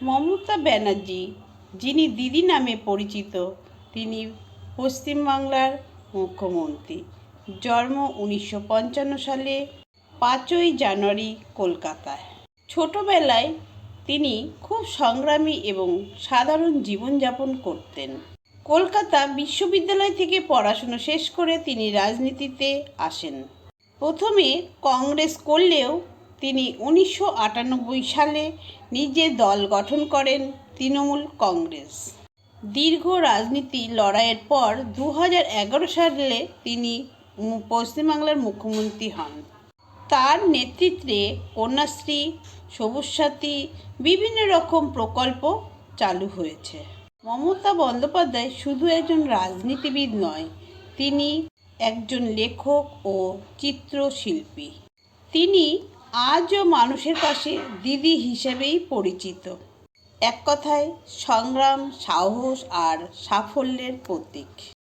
মমতা ব্যানার্জি, যিনি দিদি নামে পরিচিত, তিনি পশ্চিমবাংলার মুখ্যমন্ত্রী। জন্ম 1955 সালে 5ই জানুয়ারি কলকাতায়। ছোটবেলায় তিনি খুব সংগ্রামী এবং সাধারণ জীবনযাপন করতেন। কলকাতা বিশ্ববিদ্যালয় থেকে পড়াশুনো শেষ করে তিনি রাজনীতিতে আসেন। প্রথমে কংগ্রেস করলেও তিনি 1998 সালে নিজের দল গঠন করেন, তৃণমূল কংগ্রেস। দীর্ঘ রাজনীতি লড়াইয়ের পর 2011 সালে তিনি পশ্চিমবাংলার মুখ্যমন্ত্রী হন। তার নেতৃত্বে কন্যাশ্রী, সবুজ সাথী, বিভিন্ন রকম প্রকল্প চালু হয়েছে। মমতা বন্দ্যোপাধ্যায় শুধু একজন রাজনীতিবিদ নয়, তিনি একজন লেখক ও চিত্রশিল্পী। তিনি আজও মানুষের পাশে দিদি হিসেবেই পরিচিত। এক কথায় সংগ্রাম, সাহস আর সাফল্যের প্রতীক।